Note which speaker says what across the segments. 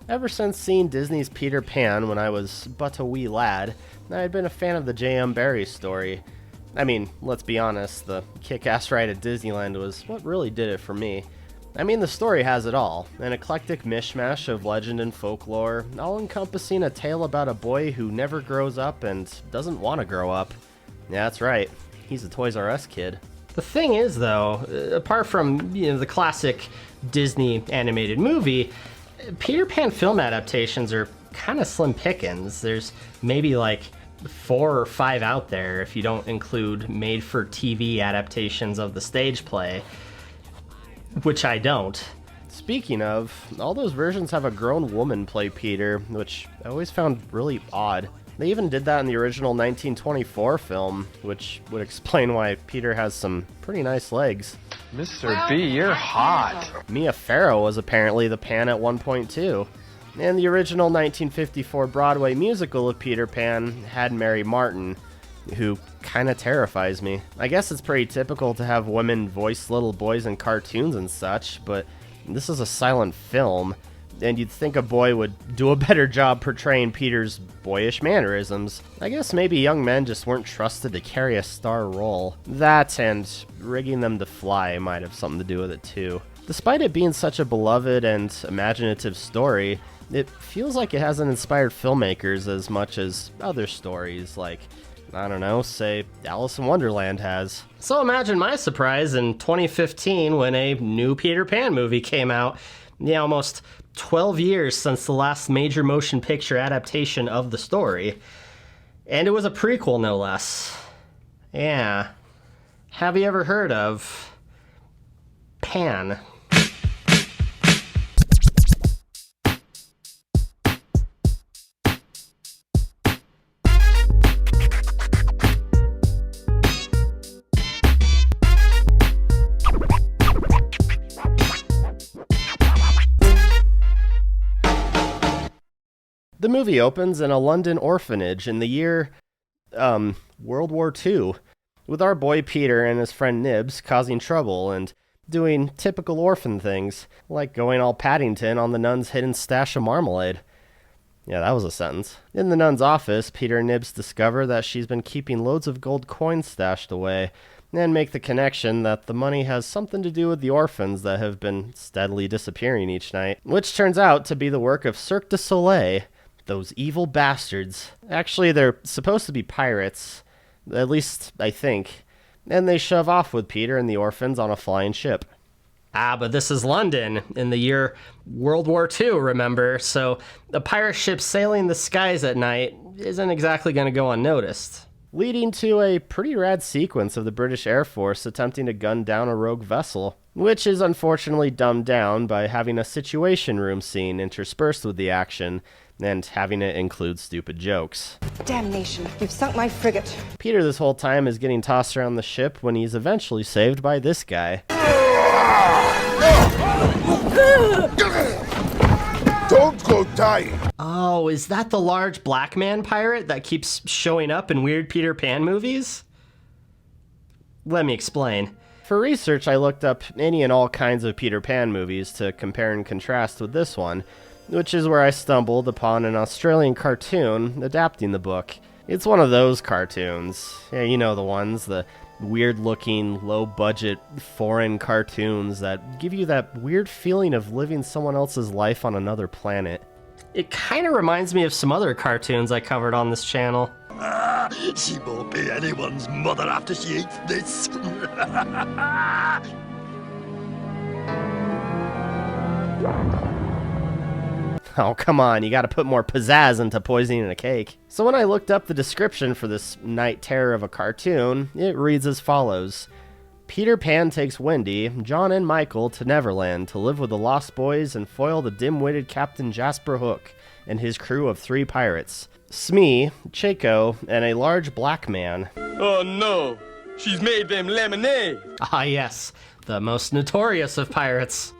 Speaker 1: Ever since seeing Disney's Peter Pan when I was but a wee lad, I had been a fan of the J.M. Barrie story. I mean, let's be honest, the kick-ass ride at Disneyland was what really did it for me. I mean, the story has it all, an eclectic mishmash of legend and folklore, all encompassing a tale about a boy who never grows up and doesn't want to grow up. Yeah, that's right, he's a Toys R Us kid. The thing is, though, apart from, the classic Disney animated movie, Peter Pan film adaptations are kind of slim pickings. There's maybe like 4 or 5 out there if you don't include made-for-TV adaptations of the stage play, which I don't. Speaking of, all those versions have a grown woman play Peter, which I always found really odd. They even did that in the original 1924 film, which would explain why Peter has some pretty nice legs.
Speaker 2: Mr. B, you're hot.
Speaker 1: Mia Farrow was apparently the Pan at one point too. And the original 1954 Broadway musical of Peter Pan had Mary Martin, who kinda terrifies me. I guess it's pretty typical to have women voice little boys in cartoons and such, but this is a silent film, and you'd think a boy would do a better job portraying Peter's boyish mannerisms. I guess maybe young men just weren't trusted to carry a star role. That and rigging them to fly might have something to do with it too. Despite it being such a beloved and imaginative story, it feels like it hasn't inspired filmmakers as much as other stories like, I don't know, say Alice in Wonderland has. So imagine my surprise in 2015 when a new Peter Pan movie came out. Yeah, almost 12 years since the last major motion picture adaptation of the story. And it was a prequel, no less. Yeah. Have you ever heard of Pan? The movie opens in a London orphanage in the year, World War II, with our boy Peter and his friend Nibs causing trouble and doing typical orphan things, like going all Paddington on the nun's hidden stash of marmalade. Yeah, that was a sentence. In the nun's office, Peter and Nibs discover that she's been keeping loads of gold coins stashed away, and make the connection that the money has something to do with the orphans that have been steadily disappearing each night, which turns out to be the work of Cirque du Soleil. Those evil bastards. Actually, they're supposed to be pirates, at least I think, and they shove off with Peter and the orphans on a flying ship. But this is London in the year World War II, remember, so a pirate ship sailing the skies at night isn't exactly going to go unnoticed. Leading to a pretty rad sequence of the British Air Force attempting to gun down a rogue vessel, which is unfortunately dumbed down by having a Situation Room scene interspersed with the action, and having it include stupid jokes.
Speaker 3: Damnation, you've sunk my frigate.
Speaker 1: Peter this whole time is getting tossed around the ship when he's eventually saved by this guy.
Speaker 4: Don't go dying!
Speaker 1: Oh, is that the large black man pirate that keeps showing up in weird Peter Pan movies? Let me explain. For research, I looked up any and all kinds of Peter Pan movies to compare and contrast with this one, which is where I stumbled upon an Australian cartoon adapting the book. It's one of those cartoons. Yeah, you know the ones, the weird-looking, low-budget, foreign cartoons that give you that weird feeling of living someone else's life on another planet. It kind of reminds me of some other cartoons I covered on this channel.
Speaker 4: She won't be anyone's mother after she eats this.
Speaker 1: Oh, come on, you gotta put more pizzazz into poisoning a cake. So when I looked up the description for this night terror of a cartoon, it reads as follows. Peter Pan takes Wendy, John, and Michael to Neverland to live with the Lost Boys and foil the dim-witted Captain Jasper Hook and his crew of 3 pirates. Smee, Chaco, and a large black man.
Speaker 5: Oh no, she's made them lemonade.
Speaker 1: Ah yes, the most notorious of pirates.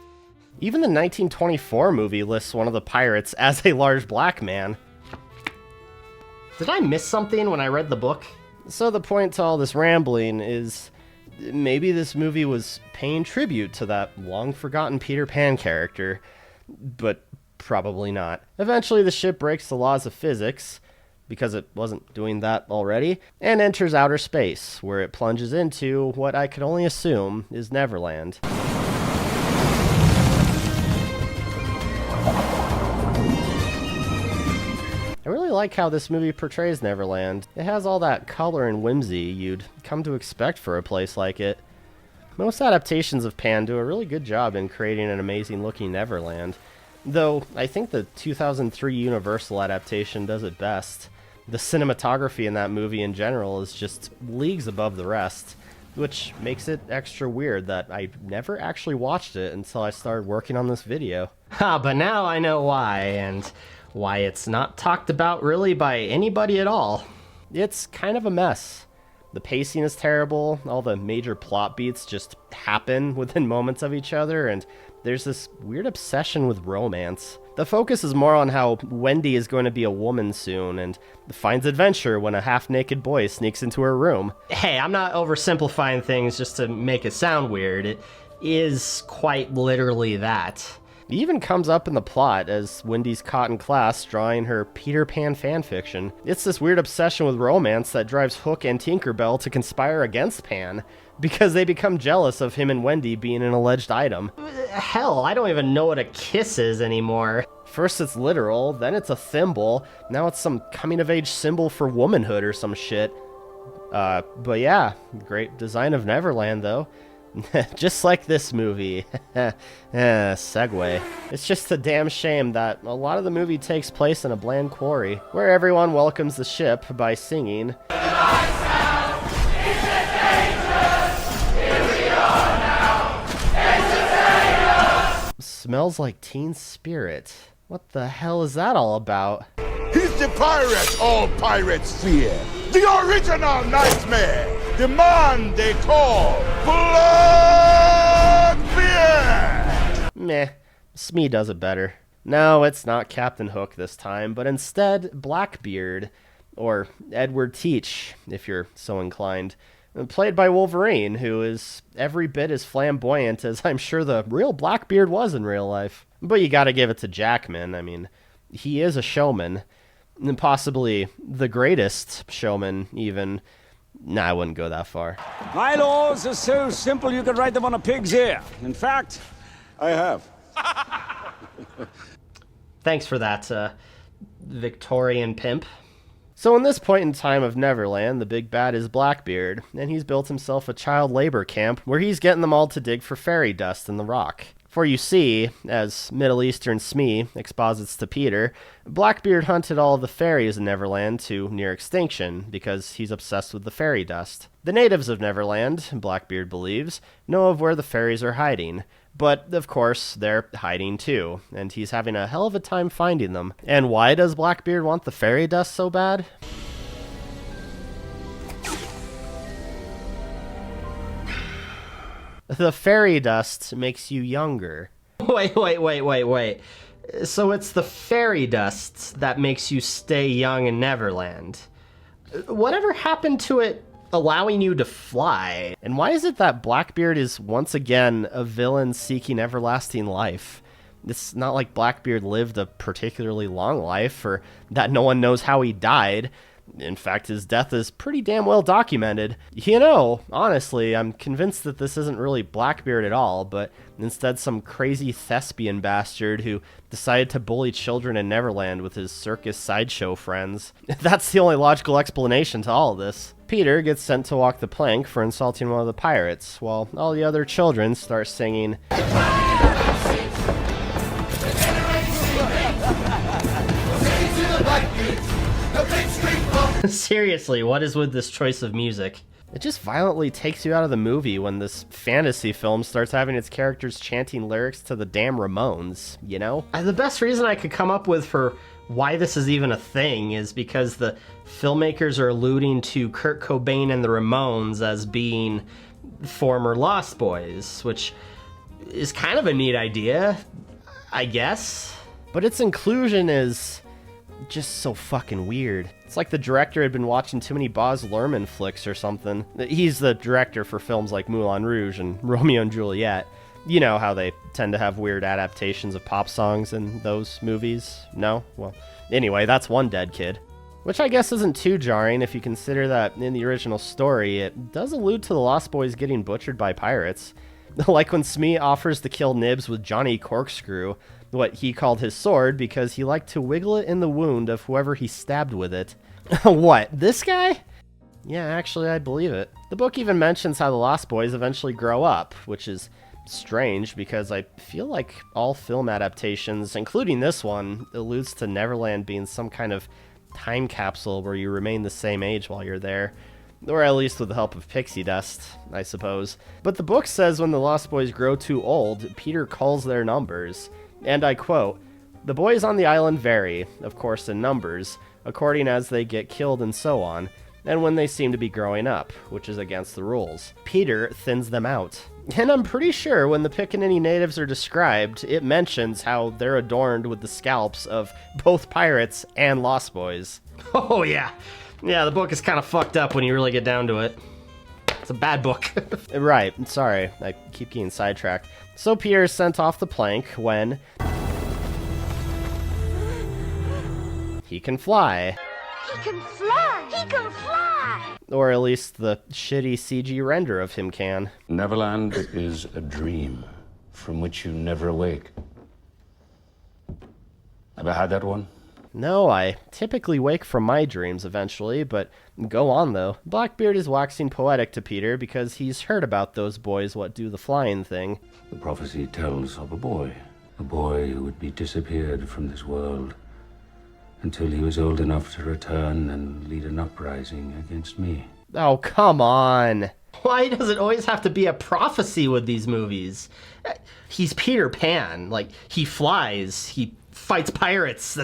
Speaker 1: Even the 1924 movie lists one of the pirates as a large black man. Did I miss something when I read the book? So the point to all this rambling is maybe this movie was paying tribute to that long-forgotten Peter Pan character, but Probably not. Eventually, the ship breaks the laws of physics, because it wasn't doing that already, and enters outer space, where it plunges into what I could only assume is Neverland. I really like how this movie portrays Neverland. It has all that color and whimsy you'd come to expect for a place like it. Most adaptations of Pan do a really good job in creating an amazing-looking Neverland, though I think the 2003 Universal adaptation does it best. The cinematography in that movie in general is just leagues above the rest, which makes it extra weird that I never actually watched it until I started working on this video. Ha, but now I know why, and why it's not talked about really by anybody at all. It's kind of a mess. The pacing is terrible, all the major plot beats just happen within moments of each other, and there's this weird obsession with romance. The focus is more on how Wendy is going to be a woman soon, and finds adventure when a half-naked boy sneaks into her room. Hey, I'm not oversimplifying things just to make it sound weird. It is quite literally that. It even comes up in the plot as Wendy's caught in class drawing her Peter Pan fanfiction. It's this weird obsession with romance that drives Hook and Tinkerbell to conspire against Pan, because they become jealous of him and Wendy being an alleged item. Hell, I don't even know what a kiss is anymore. First it's literal, then it's a thimble, now it's some coming-of-age symbol for womanhood or some shit. But yeah, great design of Neverland though. Just like this movie. Segue. It's just a damn shame that a lot of the movie takes place in a bland quarry, where everyone welcomes the ship by singing, "Smells like Teen Spirit." What the hell is that all about?
Speaker 6: He's the pirate all pirates fear. The original nightmare. The man they call Blackbeard!
Speaker 1: Meh. Smee does it better. No, it's not Captain Hook this time, but instead Blackbeard, or Edward Teach, if you're so inclined. Played by Wolverine, who is every bit as flamboyant as I'm sure the real Blackbeard was in real life. But you gotta give it to Jackman. I mean, he is a showman. And possibly the greatest showman, even. Nah, I wouldn't go that far.
Speaker 7: My laws are so simple you could write them on a pig's ear. In fact, I have.
Speaker 1: Thanks for that, Victorian pimp. So in this point in time of Neverland, the big bad is Blackbeard, and he's built himself a child labor camp where he's getting them all to dig for fairy dust in the rock. For you see, as Middle Eastern Smee exposits to Peter, Blackbeard hunted all of the fairies in Neverland to near extinction because he's obsessed with the fairy dust. The natives of Neverland, Blackbeard believes, know of where the fairies are hiding, but of course they're hiding too, and he's having a hell of a time finding them. And why does Blackbeard want the fairy dust so bad? The fairy dust makes you younger. Wait. So it's the fairy dust that makes you stay young in Neverland. Whatever happened to it allowing you to fly? And why is it that Blackbeard is once again a villain seeking everlasting life? It's not like Blackbeard lived a particularly long life, or that no one knows how he died. In fact, his death is pretty damn well documented. You know, honestly, I'm convinced that this isn't really Blackbeard at all, but instead some crazy thespian bastard who decided to bully children in Neverland with his circus sideshow friends. That's the only logical explanation to all of this. Peter gets sent to walk the plank for insulting one of the pirates, while all the other children start singing, Seriously, what is with this choice of music? It just violently takes you out of the movie when this fantasy film starts having its characters chanting lyrics to the damn Ramones, you know? The best reason I could come up with for why this is even a thing is because the filmmakers are alluding to Kurt Cobain and the Ramones as being former Lost Boys, which is kind of a neat idea, I guess. But its inclusion is just so fucking weird. It's like the director had been watching too many Baz Luhrmann flicks or something. He's the director for films like Moulin Rouge and Romeo and Juliet. You know how they tend to have weird adaptations of pop songs in those movies? No? Well, anyway, that's one dead kid. Which I guess isn't too jarring if you consider that in the original story, it does allude to the Lost Boys getting butchered by pirates. Like when Smee offers to kill Nibs with Johnny Corkscrew, what he called his sword, because he liked to wiggle it in the wound of whoever he stabbed with it. What, this guy? Yeah, actually, I believe it. The book even mentions how the Lost Boys eventually grow up, which is strange because I feel like all film adaptations, including this one, alludes to Neverland being some kind of time capsule where you remain the same age while you're there. Or at least with the help of pixie dust, I suppose. But the book says when the Lost Boys grow too old, Peter calls their numbers. And I quote, "The boys on the island vary, of course in numbers, according as they get killed and so on, and when they seem to be growing up, which is against the rules. Peter thins them out." And I'm pretty sure when the Pickaninny natives are described, it mentions how they're adorned with the scalps of both pirates and Lost Boys. Oh yeah. Yeah, the book is kind of fucked up when you really get down to it. It's a bad book. Right, sorry, I keep getting sidetracked. So Peter is sent off the plank when he can fly.
Speaker 8: He can fly! He can fly!
Speaker 1: Or at least the shitty CG render of him can.
Speaker 9: Neverland is a dream from which you never awake. Ever had that one?
Speaker 1: No, I typically wake from my dreams eventually, but go on though. Blackbeard is waxing poetic to Peter because he's heard about those boys what do the flying thing.
Speaker 9: The prophecy tells of a boy who would be disappeared from this world until he was old enough to return and lead an uprising against me.
Speaker 1: Oh, come on. Why does it always have to be a prophecy with these movies? He's Peter Pan. Like, he flies, he fights pirates.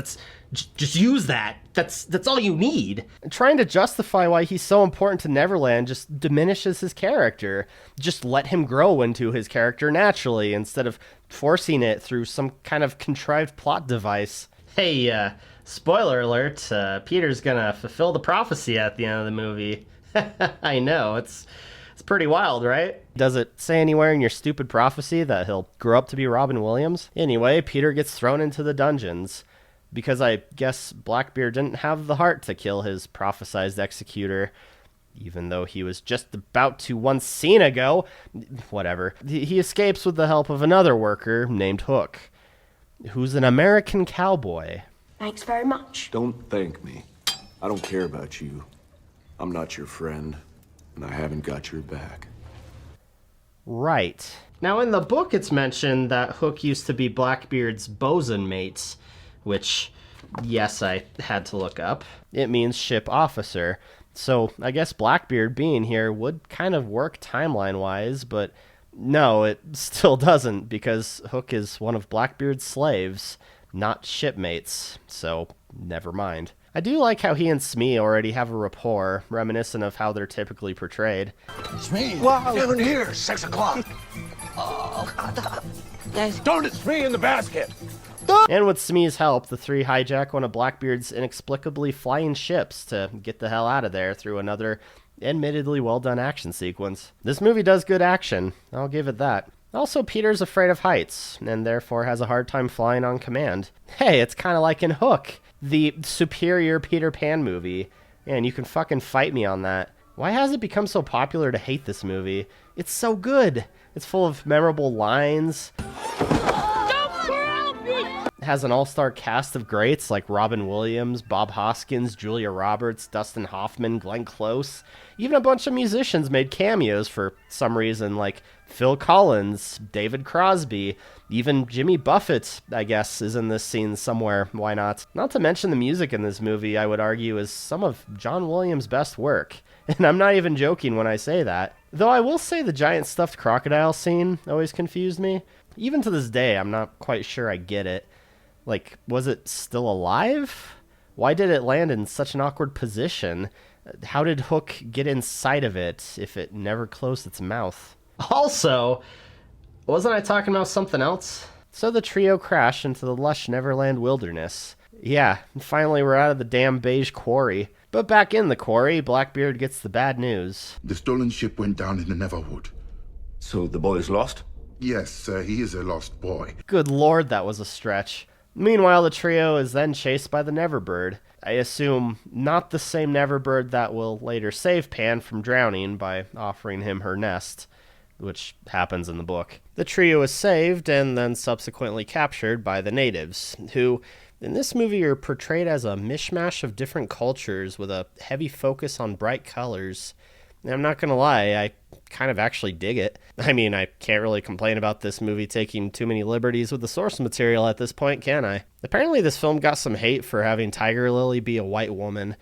Speaker 1: Just use that. That's all you need. Trying to justify why he's so important to Neverland just diminishes his character. Just let him grow into his character naturally instead of forcing it through some kind of contrived plot device. Hey, spoiler alert, Peter's gonna fulfill the prophecy at the end of the movie. I know, it's pretty wild, right? Does it say anywhere in your stupid prophecy that he'll grow up to be Robin Williams? Anyway, Peter gets thrown into the dungeons. Because I guess Blackbeard didn't have the heart to kill his prophesized executor, even though he was just about to one scene ago. Whatever. He escapes with the help of another worker named Hook, who's an American cowboy.
Speaker 8: Thanks very much.
Speaker 10: Don't thank me. I don't care about you. I'm not your friend, and I haven't got your back.
Speaker 1: Right. Now in the book it's mentioned that Hook used to be Blackbeard's bosun mate, which, yes, I had to look up. It means ship officer. So I guess Blackbeard being here would kind of work timeline-wise, but no, it still doesn't, because Hook is one of Blackbeard's slaves, not shipmates, so never mind. I do like how he and Smee already have a rapport, reminiscent of how they're typically portrayed.
Speaker 6: Smee, wow. Down here, 6 o'clock. Don't it's me in the basket.
Speaker 1: And with Smee's help, the three hijack one of Blackbeard's inexplicably flying ships to get the hell out of there through another admittedly well-done action sequence. This movie does good action, I'll give it that. Also, Peter's afraid of heights, and therefore has a hard time flying on command. Hey, it's kind of like in Hook, the superior Peter Pan movie. And you can fucking fight me on that. Why has it become so popular to hate this movie? It's so good. It's full of memorable lines. It has an all-star cast of greats like Robin Williams, Bob Hoskins, Julia Roberts, Dustin Hoffman, Glenn Close. Even a bunch of musicians made cameos for some reason, like Phil Collins, David Crosby, even Jimmy Buffett, I guess, is in this scene somewhere. Why not? Not to mention the music in this movie, I would argue, is some of John Williams' best work. And I'm not even joking when I say that. Though I will say the giant stuffed crocodile scene always confused me. Even to this day, I'm not quite sure I get it. Like, was it still alive? Why did it land in such an awkward position? How did Hook get inside of it if it never closed its mouth? Also, wasn't I talking about something else? So the trio crash into the lush Neverland wilderness. Yeah, finally we're out of the damn beige quarry. But back in the quarry, Blackbeard gets the bad news.
Speaker 6: The stolen ship went down in the Neverwood.
Speaker 10: So the boy's lost?
Speaker 6: Yes, he is a lost boy.
Speaker 1: Good lord, that was a stretch. Meanwhile, the trio is then chased by the Neverbird. I assume not the same Neverbird that will later save Pan from drowning by offering him her nest, which happens in the book. The trio is saved and then subsequently captured by the natives, who in this movie are portrayed as a mishmash of different cultures with a heavy focus on bright colors. And I'm not gonna lie, I kind of actually dig it. I mean, I can't really complain about this movie taking too many liberties with the source material at this point, can I? Apparently this film got some hate for having Tigerlily be a white woman,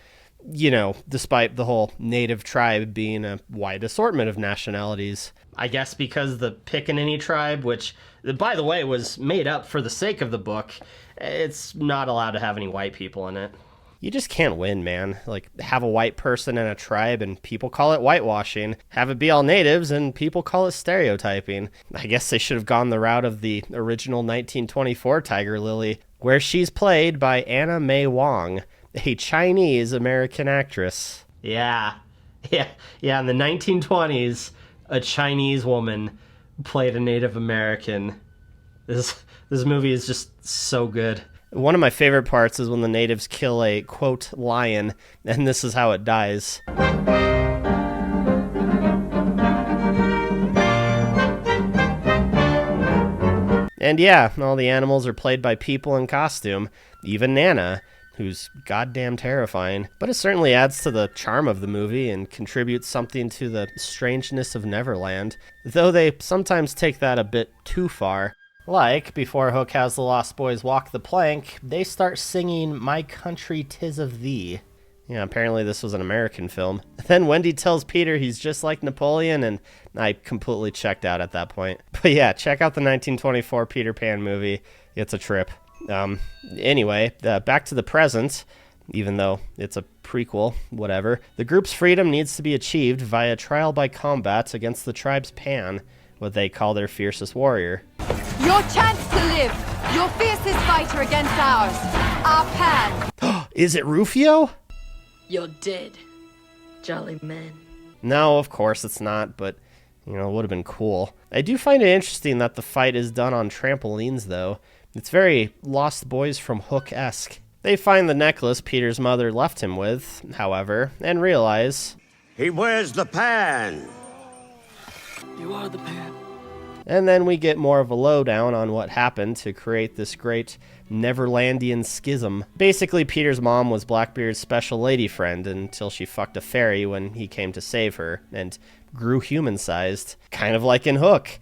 Speaker 1: you know, despite the whole native tribe being a wide assortment of nationalities. I guess because the Pickaninny tribe, which, by the way, was made up for the sake of the book, it's not allowed to have any white people in it. You just can't win, man. Like, have a white person in a tribe and people call it whitewashing. Have it be all natives and people call it stereotyping. I guess they should have gone the route of the original 1924 Tigerlily, where she's played by Anna May Wong, a Chinese-American actress. Yeah, in the 1920s, a Chinese woman played a Native American. This movie is just so good. One of my favorite parts is when the natives kill a, quote, lion, and this is how it dies. And yeah, all the animals are played by people in costume, even Nana, who's goddamn terrifying. But it certainly adds to the charm of the movie and contributes something to the strangeness of Neverland, though they sometimes take that a bit too far. Like, before Hook has the Lost Boys walk the plank, they start singing My Country 'Tis of Thee. Yeah, apparently this was an American film. Then Wendy tells Peter he's just like Napoleon, and I completely checked out at that point. But yeah, check out the 1924 Peter Pan movie. It's a trip. Anyway, back to the present, even though it's a prequel, whatever. The group's freedom needs to be achieved via trial by combat against the tribe's Pan, what they call their fiercest warrior.
Speaker 11: Your chance to live! Your fiercest fighter against ours! Our Pan!
Speaker 1: Is it Rufio?
Speaker 12: You're dead, jolly man.
Speaker 1: No, of course it's not, but, you know, it would have been cool. I do find it interesting that the fight is done on trampolines, though. It's very Lost Boys from Hook-esque. They find the necklace Peter's mother left him with, however, and realize...
Speaker 13: He wears the Pan!
Speaker 12: You are the Pan.
Speaker 1: And then we get more of a lowdown on what happened to create this great Neverlandian schism. Basically, Peter's mom was Blackbeard's special lady friend until she fucked a fairy when he came to save her, and grew human-sized, kind of like in Hook.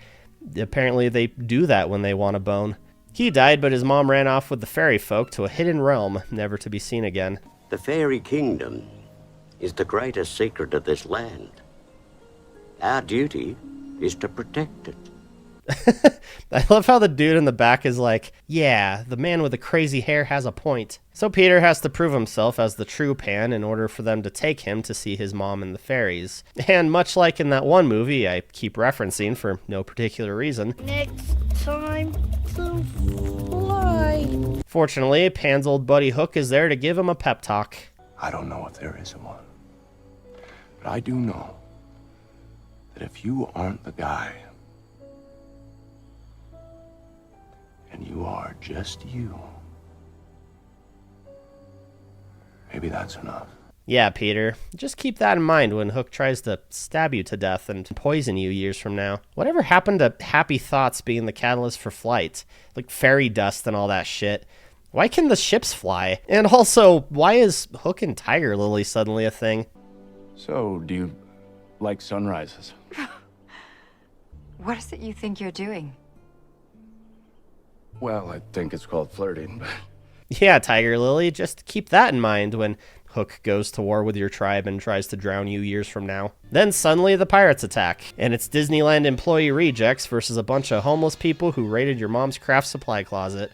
Speaker 1: Apparently they do that when they want a bone. He died, but his mom ran off with the fairy folk to a hidden realm, never to be seen again.
Speaker 13: The fairy kingdom is the greatest secret of this land. Our duty is to protect it.
Speaker 1: I love how the dude in the back is like, yeah, the man with the crazy hair has a point. So Peter has to prove himself as the true Pan in order for them to take him to see his mom and the fairies. And much like in that one movie I keep referencing for no particular reason,
Speaker 8: Next time to fly.
Speaker 1: Fortunately, Pan's old buddy Hook is there to give him a pep talk.
Speaker 10: I don't know if there is one, but I do know that if you aren't the guy, and you are just you, maybe that's enough.
Speaker 1: Yeah, Peter, just keep that in mind when Hook tries to stab you to death and poison you years from now. Whatever happened to happy thoughts being the catalyst for flight? Like fairy dust and all that shit. Why can the ships fly? And also, why is Hook and Tigerlily suddenly a thing?
Speaker 2: So, do you like sunrises?
Speaker 11: What is it you think you're doing?
Speaker 2: Well, I think it's called flirting, but...
Speaker 1: Yeah, Tigerlily, just keep that in mind when Hook goes to war with your tribe and tries to drown you years from now. Then suddenly the pirates attack, and it's Disneyland employee rejects versus a bunch of homeless people who raided your mom's craft supply closet.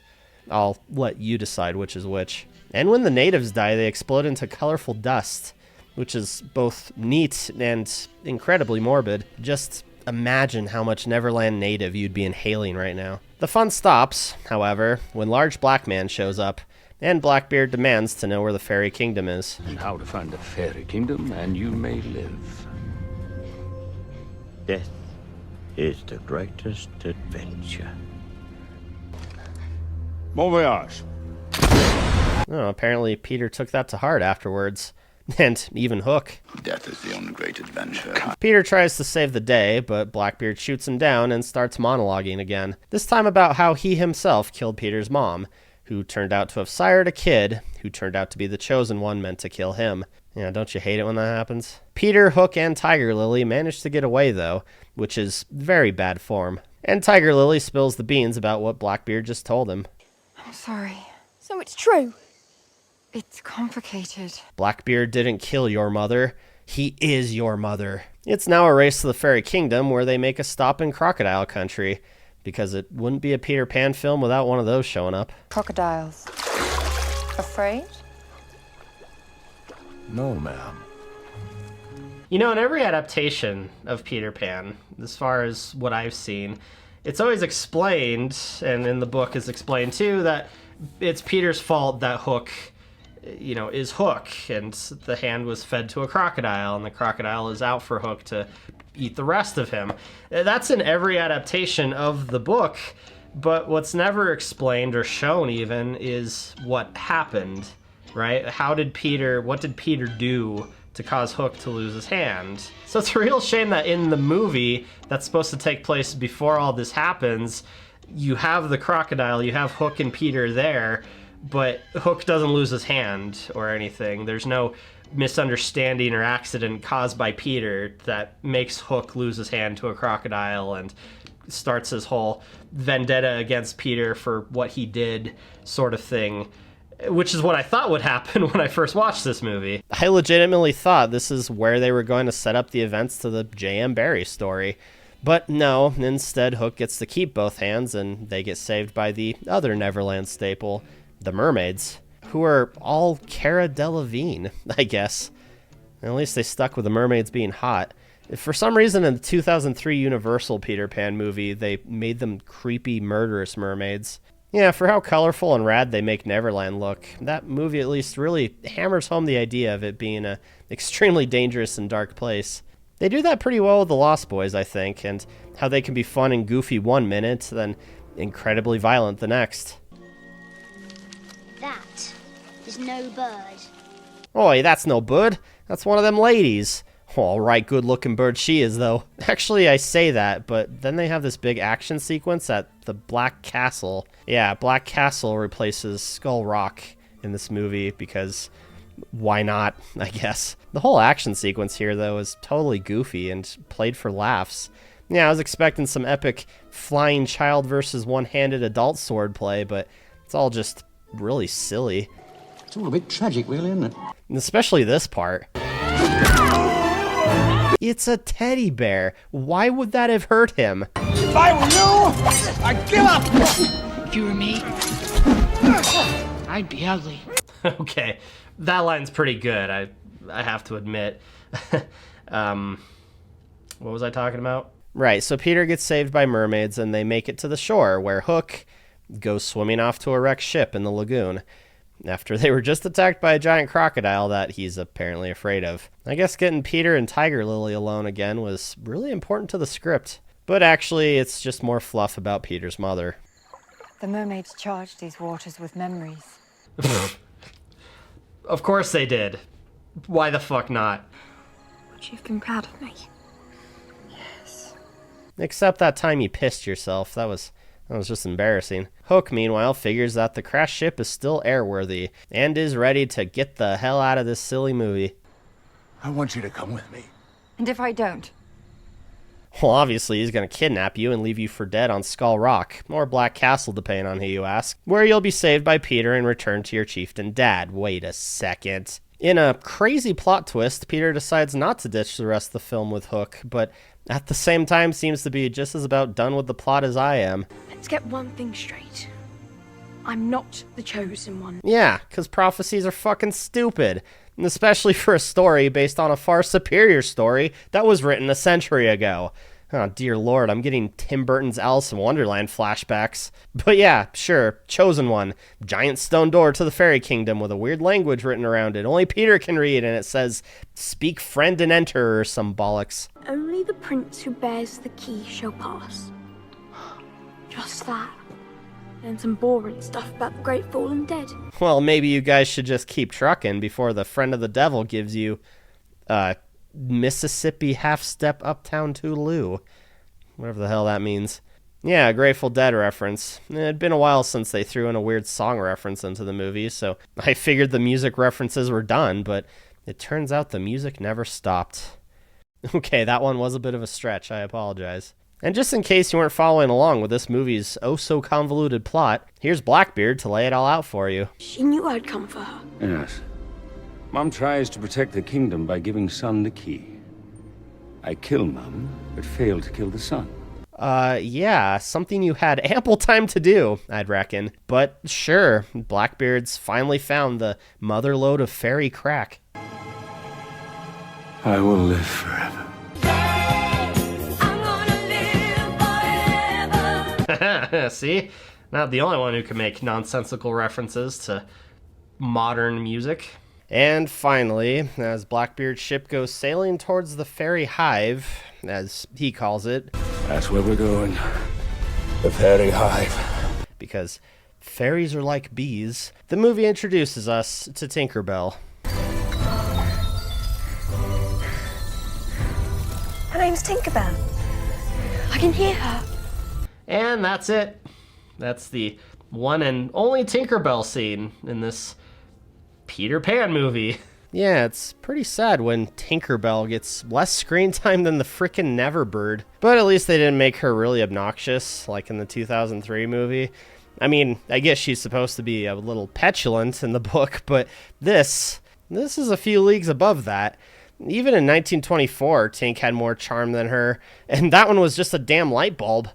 Speaker 1: I'll let you decide which is which. And when the natives die, they explode into colorful dust, which is both neat and incredibly morbid. Just imagine how much Neverland native you'd be inhaling right now. The fun stops, however, when Large Black Man shows up, and Blackbeard demands to know where the fairy kingdom is.
Speaker 9: And how to find the fairy kingdom, and you may live.
Speaker 13: Death is the greatest adventure.
Speaker 7: Bon voyage.
Speaker 1: Oh, apparently Peter took that to heart afterwards. And even Hook.
Speaker 6: Death is the only great adventure.
Speaker 1: Peter tries to save the day, but Blackbeard shoots him down and starts monologuing again. This time about how he himself killed Peter's mom, who turned out to have sired a kid, who turned out to be the chosen one meant to kill him. Yeah, don't you hate it when that happens? Peter, Hook, and Tigerlily manage to get away, though, which is very bad form. And Tigerlily spills the beans about what Blackbeard just told him.
Speaker 11: I'm sorry.
Speaker 8: So it's true.
Speaker 11: It's complicated.
Speaker 1: Blackbeard didn't kill your mother. He is your mother. It's now a race to the Fairy Kingdom where they make a stop in Crocodile Country, because it wouldn't be a Peter Pan film without one of those showing up.
Speaker 3: Crocodiles. Afraid?
Speaker 10: No, ma'am.
Speaker 1: You know, in every adaptation of Peter Pan, as far as what I've seen, it's always explained, and in the book is explained too, that it's Peter's fault that Hook, you know, is Hook, and the hand was fed to a crocodile, and the crocodile is out for Hook to eat the rest of him. That's in every adaptation of the book, but what's never explained or shown even is what happened, right? What did Peter do to cause Hook to lose his hand? So it's a real shame that in the movie that's supposed to take place before all this happens, you have the crocodile, you have Hook and Peter there, but Hook doesn't lose his hand or anything. There's no misunderstanding or accident caused by Peter that makes Hook lose his hand to a crocodile and starts his whole vendetta against Peter for what he did sort of thing, which is what I thought would happen when I first watched this movie. I legitimately thought this is where they were going to set up the events to the J.M. Barrie story. But no, instead Hook gets to keep both hands, and they get saved by the other Neverland staple, the mermaids, who are all Cara Delevingne, I guess. At least they stuck with the mermaids being hot. For some reason in the 2003 Universal Peter Pan movie, they made them creepy, murderous mermaids. Yeah, for how colorful and rad they make Neverland look, that movie at least really hammers home the idea of it being an extremely dangerous and dark place. They do that pretty well with the Lost Boys, I think, and how they can be fun and goofy 1 minute, then incredibly violent the next.
Speaker 8: That is no bird.
Speaker 1: Oi, that's no bird. That's one of them ladies. All right, good-looking bird she is, though. Actually, I say that, but then they have this big action sequence at the Black Castle. Yeah, Black Castle replaces Skull Rock in this movie because why not, I guess. The whole action sequence here, though, is totally goofy and played for laughs. Yeah, I was expecting some epic flying child versus one-handed adult swordplay, but it's all just really silly.
Speaker 14: It's all a bit tragic, really, isn't it?
Speaker 1: And especially this part. It's a teddy bear. Why would that have hurt him?
Speaker 6: If I were you, I'd give up!
Speaker 12: If you were me, I'd be ugly.
Speaker 1: Okay, that line's pretty good, I have to admit. What was I talking about? Right, so Peter gets saved by mermaids and they make it to the shore where Hook goes swimming off to a wrecked ship in the lagoon after they were just attacked by a giant crocodile that he's apparently afraid of. I guess getting Peter and Tigerlily alone again was really important to the script, but actually it's just more fluff about Peter's mother.
Speaker 3: The mermaids charged these waters with memories.
Speaker 1: Of course they did. Why the fuck not?
Speaker 8: Would you have been proud of me? Yes.
Speaker 1: Except that time you pissed yourself. That was just embarrassing. Hook, meanwhile, figures that the crashed ship is still airworthy and is ready to get the hell out of this silly movie.
Speaker 6: I want you to come with me.
Speaker 3: And if I don't?
Speaker 1: Well, obviously he's going to kidnap you and leave you for dead on Skull Rock, or Black Castle depending on who you ask, where you'll be saved by Peter and returned to your chieftain dad. Wait a second. In a crazy plot twist, Peter decides not to ditch the rest of the film with Hook, but at the same time seems to be just as about done with the plot as I am.
Speaker 8: Let's get one thing straight. I'm not the chosen one.
Speaker 1: Yeah, because prophecies are fucking stupid. And especially for a story based on a far superior story that was written a century ago. Oh, dear Lord, I'm getting Tim Burton's Alice in Wonderland flashbacks. But yeah, sure, Chosen One. Giant stone door to the fairy kingdom with a weird language written around it. Only Peter can read, and it says, "Speak, friend, and enter," or some bollocks.
Speaker 8: Only the prince who bears the key shall pass. Just that. And some boring stuff about the great fallen dead.
Speaker 1: Well, maybe you guys should just keep trucking before the friend of the devil gives you, Mississippi half-step uptown Toodaloo. Whatever the hell that means. Yeah, Grateful Dead reference. It'd been a while since they threw in a weird song reference into the movie, so I figured the music references were done, but it turns out the music never stopped. Okay, that one was a bit of a stretch, I apologize. And just in case you weren't following along with this movie's oh-so-convoluted plot, here's Blackbeard to lay it all out for you.
Speaker 8: She knew I'd come for her.
Speaker 9: Yes. Mom tries to protect the kingdom by giving Son the key. I kill Mom, but fail to kill the son.
Speaker 1: Yeah, something you had ample time to do, I'd reckon. But sure, Blackbeard's finally found the mother lode of fairy crack.
Speaker 9: I will live forever.
Speaker 1: See? Not the only one who can make nonsensical references to modern music. And finally, as Blackbeard's ship goes sailing towards the fairy hive, as he calls it.
Speaker 9: That's where we're going. The fairy hive.
Speaker 1: Because fairies are like bees, the movie introduces us to Tinkerbell.
Speaker 8: Her name's Tinkerbell. I can hear her.
Speaker 1: And that's it. That's the one and only Tinkerbell scene in this Peter Pan movie. Yeah, it's pretty sad when Tinkerbell gets less screen time than the frickin' Neverbird. But at least they didn't make her really obnoxious, like in the 2003 movie. I mean, I guess she's supposed to be a little petulant in the book, but this is a few leagues above that. Even in 1924, Tink had more charm than her, and that one was just a damn light bulb.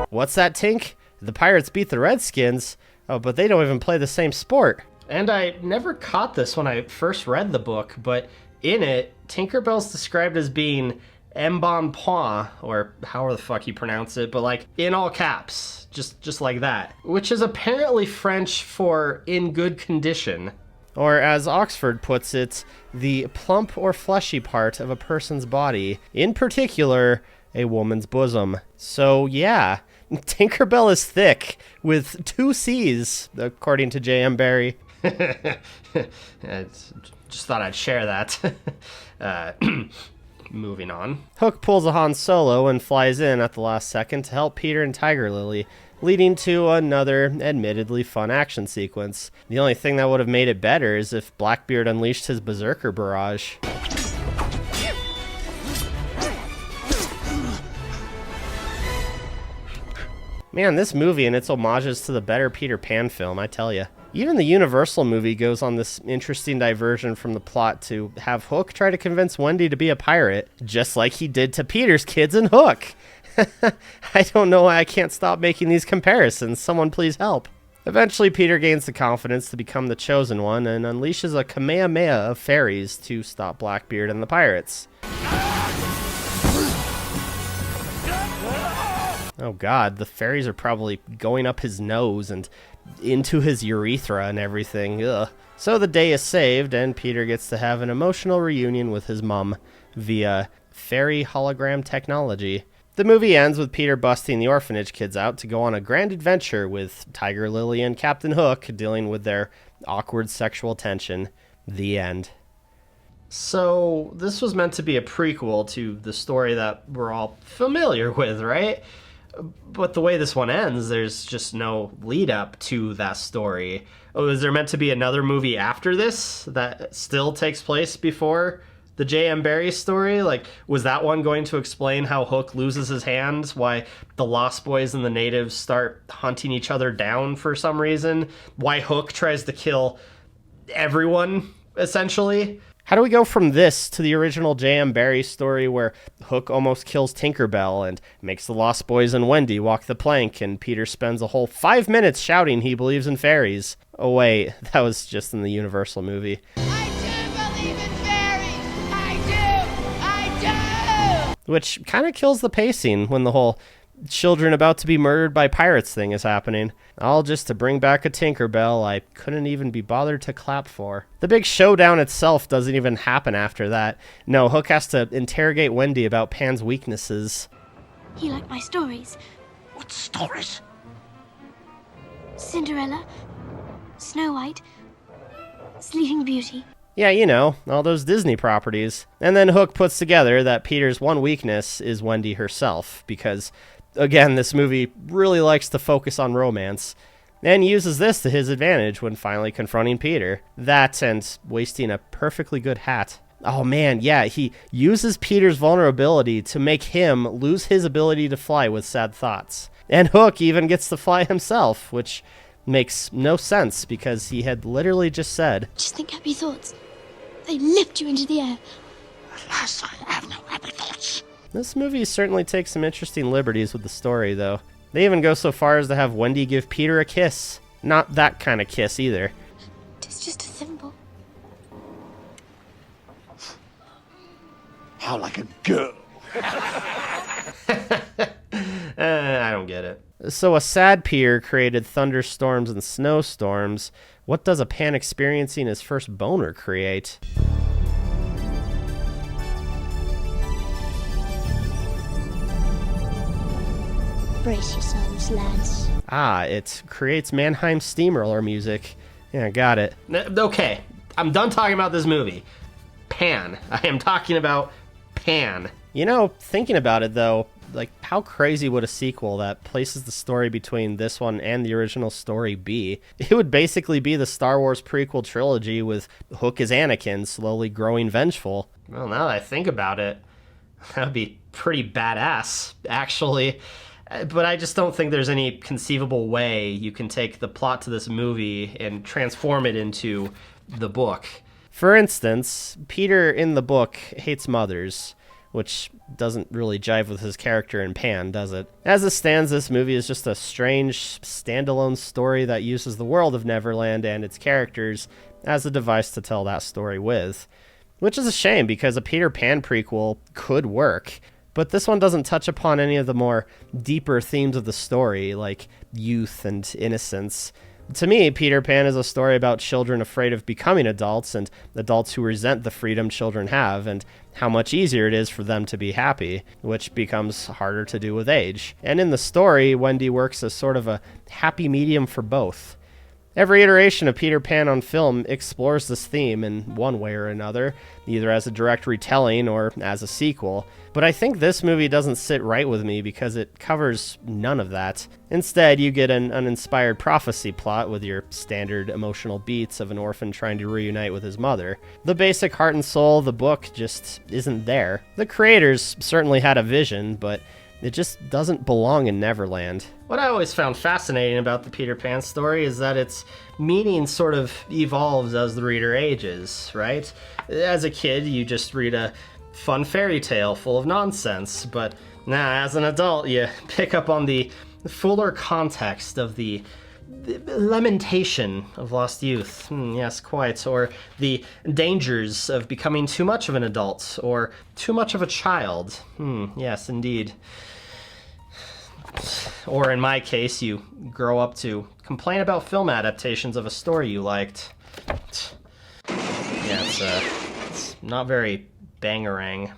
Speaker 1: What's that, Tink? The Pirates beat the Redskins? Oh, but they don't even play the same sport. And I never caught this when I first read the book, but in it, Tinkerbell's described as being embonpoint, or however the fuck you pronounce it, but like in all caps, just like that, which is apparently French for in good condition. Or as Oxford puts it, the plump or fleshy part of a person's body, in particular, a woman's bosom. So yeah, Tinkerbell is thick, with 2 C's, according to J.M. Barrie. Just thought I'd share that. Moving on. Hook pulls a Han Solo and flies in at the last second to help Peter and Tigerlily, leading to another admittedly fun action sequence. The only thing that would have made it better is if Blackbeard unleashed his berserker barrage. Man, this movie and its homages to the better Peter Pan film, I tell ya. Even the Universal movie goes on this interesting diversion from the plot to have Hook try to convince Wendy to be a pirate, just like he did to Peter's kids in Hook. I don't know why I can't stop making these comparisons. Someone please help. Eventually, Peter gains the confidence to become the chosen one and unleashes a Kamehameha of fairies to stop Blackbeard and the pirates. Oh god, the fairies are probably going up his nose and into his urethra and everything. Ugh. So the day is saved, and Peter gets to have an emotional reunion with his mum via fairy hologram technology. The movie ends with Peter busting the orphanage kids out to go on a grand adventure with Tigerlily and Captain Hook dealing with their awkward sexual tension. The end. So this was meant to be a prequel to the story that we're all familiar with, right? But the way this one ends, there's just no lead up to that story. Oh, is there meant to be another movie after this that still takes place before the J.M. Barrie story? Like, was that one going to explain how Hook loses his hand? Why the Lost Boys and the natives start hunting each other down for some reason? Why Hook tries to kill everyone, essentially? How do we go from this to the original J.M. Barrie story where Hook almost kills Tinkerbell and makes the Lost Boys and Wendy walk the plank, and Peter spends a whole 5 minutes shouting he believes in fairies? Oh wait, that was just in the Universal movie.
Speaker 11: I do believe in fairies!
Speaker 1: which kind of kills the pacing when the whole children about to be murdered by pirates thing is happening. All just to bring back a Tinkerbell I couldn't even be bothered to clap for. The big showdown itself doesn't even happen after that. No, Hook has to interrogate Wendy about Pan's weaknesses.
Speaker 8: You like my stories?
Speaker 4: What stories?
Speaker 8: Cinderella, Snow White, Sleeping Beauty.
Speaker 1: Yeah, you know, all those Disney properties. And then Hook puts together that Peter's one weakness is Wendy herself, because, again, this movie really likes to focus on romance, and uses this to his advantage when finally confronting Peter. That and wasting a perfectly good hat. Oh man, yeah, he uses Peter's vulnerability to make him lose his ability to fly with sad thoughts. And Hook even gets to fly himself, which makes no sense because he had literally just said,
Speaker 8: Just think happy thoughts. They lift you into the air.
Speaker 4: Alas, I have no happy thoughts.
Speaker 1: This movie certainly takes some interesting liberties with the story, though. They even go so far as to have Wendy give Peter a kiss. Not that kind of kiss, either.
Speaker 8: It's just a thimble.
Speaker 4: How like a girl.
Speaker 1: I don't get it. So a sad Peter created thunderstorms and snowstorms. What does a Pan experiencing his first boner create?
Speaker 8: Brace yourselves, lads.
Speaker 1: Ah, it creates Mannheim steamroller music. Yeah, got it. Okay, I'm done talking about this movie. Pan. I am talking about Pan. You know, thinking about it though, like, how crazy would a sequel that places the story between this one and the original story be? It would basically be the Star Wars prequel trilogy with Hook as Anakin slowly growing vengeful. Well, now that I think about it, that would be pretty badass, actually. But I just don't think there's any conceivable way you can take the plot to this movie and transform it into the book. For instance, Peter in the book hates mothers, which doesn't really jive with his character in Pan, does it? As it stands, this movie is just a strange, standalone story that uses the world of Neverland and its characters as a device to tell that story with. Which is a shame, because a Peter Pan prequel could work, but this one doesn't touch upon any of the more deeper themes of the story, like youth and innocence. To me, Peter Pan is a story about children afraid of becoming adults and adults who resent the freedom children have and how much easier it is for them to be happy, which becomes harder to do with age. And in the story, Wendy works as sort of a happy medium for both. Every iteration of Peter Pan on film explores this theme in one way or another, either as a direct retelling or as a sequel, but I think this movie doesn't sit right with me because it covers none of that. Instead, you get an uninspired prophecy plot with your standard emotional beats of an orphan trying to reunite with his mother. The basic heart and soul of the book just isn't there. The creators certainly had a vision, but it just doesn't belong in Neverland. What I always found fascinating about the Peter Pan story is that its meaning sort of evolves as the reader ages, right? As a kid, you just read a fun fairy tale full of nonsense, but now as an adult, you pick up on the fuller context of the lamentation of lost youth. Yes, quite. Or the dangers of becoming too much of an adult, or too much of a child. Yes, indeed. Or in my case, you grow up to complain about film adaptations of a story you liked. Yeah, it's not very Bangarang.